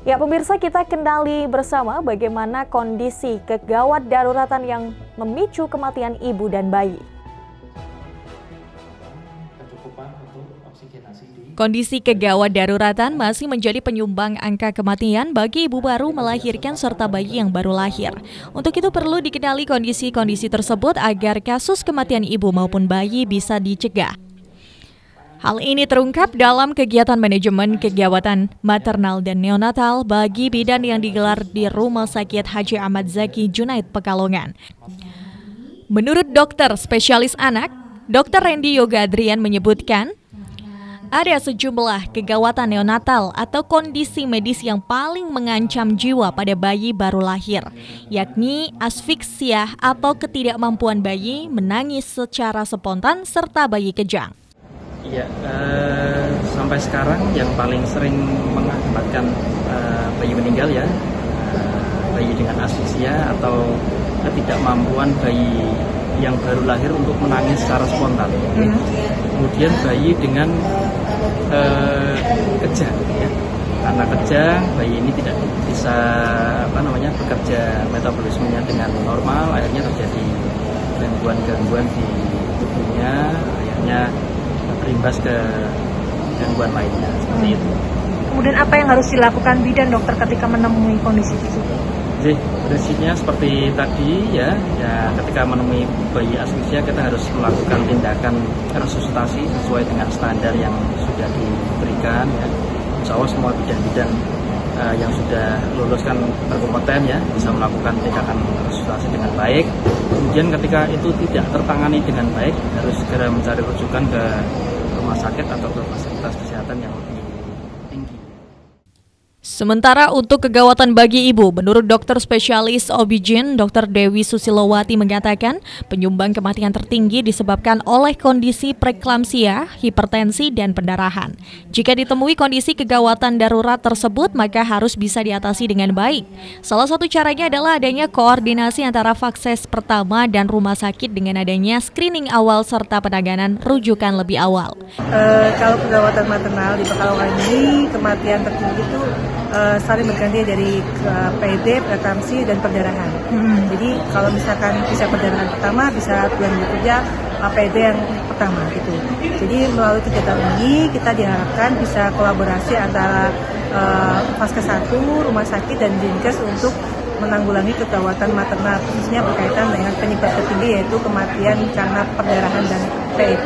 Ya pemirsa, kita kenali bersama bagaimana kondisi kegawat daruratan yang memicu kematian ibu dan bayi. Kondisi kegawat daruratan masih menjadi penyumbang angka kematian bagi ibu baru melahirkan serta bayi yang baru lahir. Untuk itu perlu dikenali kondisi-kondisi tersebut agar kasus kematian ibu maupun bayi bisa dicegah. Hal ini terungkap dalam kegiatan manajemen kegawatan maternal dan neonatal bagi bidan yang digelar di Rumah Sakit Haji Ahmad Zaki Junaid, Pekalongan. Menurut dokter spesialis anak, Dr. Randy Yoga Adrian menyebutkan, ada sejumlah kegawatan neonatal atau kondisi medis yang paling mengancam jiwa pada bayi baru lahir, yakni asfiksia atau ketidakmampuan bayi menangis secara spontan serta bayi kejang. Ya, sampai sekarang yang paling sering mengakibatkan bayi meninggal ya, bayi dengan asfiksia atau ketidakmampuan bayi yang baru lahir untuk menangis secara spontan. Kemudian bayi dengan kejang, ya. Karena kejang, bayi ini tidak bisa bekerja metabolismenya dengan normal, akhirnya terjadi gangguan-gangguan di tubuhnya, akhirnya berimbas ke gangguan lainnya seperti itu. Kemudian apa yang harus dilakukan bidan dokter ketika menemui kondisi tersebut? Jadi prinsipnya seperti tadi ya ketika menemui bayi asfiksia kita harus melakukan tindakan resusitasi sesuai dengan standar yang sudah diberikan ya. Insya Allah semua bidan-bidan yang sudah lulus kan berkompeten ya, bisa melakukan tindakan resusitasi dengan baik. Kemudian ketika itu tidak tertangani dengan baik, harus segera mencari rujukan ke rumah sakit atau ke fasilitas kesehatan yang lebih tinggi. Sementara untuk kegawatan bagi ibu, menurut dokter spesialis OB/GYN Dr. Dewi Susilowati mengatakan penyumbang kematian tertinggi disebabkan oleh kondisi preeklamsia, hipertensi, dan pendarahan. Jika ditemui kondisi kegawatan darurat tersebut, maka harus bisa diatasi dengan baik. Salah satu caranya adalah adanya koordinasi antara vakses pertama dan rumah sakit dengan adanya screening awal serta penanganan rujukan lebih awal. Kalau kegawatan maternal di Pekalongan ini kematian tertinggi itu saling berganti dari PED, preeklamsi, dan perdarahan. Jadi kalau misalkan bisa perdarahan pertama, bisa bulan berikutnya PED yang pertama gitu. Jadi melalui kegiatan ini kita diharapkan bisa kolaborasi antara Vaskes 1, rumah sakit, dan Dinkes untuk menanggulangi kegawatan maternal, khususnya berkaitan dengan penyebab tertinggi yaitu kematian karena perdarahan dan PED.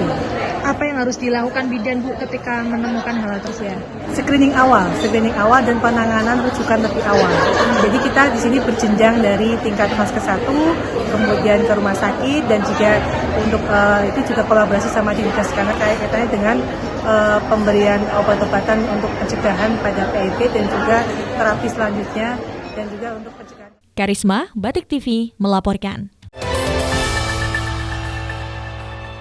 Apa yang harus dilakukan bidan Bu ketika menemukan hal tersebut? Screening awal dan penanganan rujukan lebih awal. Jadi kita di sini berjenjang dari tingkat Vaskes 1, kemudian ke rumah sakit, dan juga untuk itu juga kolaborasi sama Dinkes karena kaitannya dengan pemberian obat-obatan untuk pencegahan pada PED dan juga terapi selanjutnya dan juga untuk pencegahan. Karisma, Batik TV melaporkan.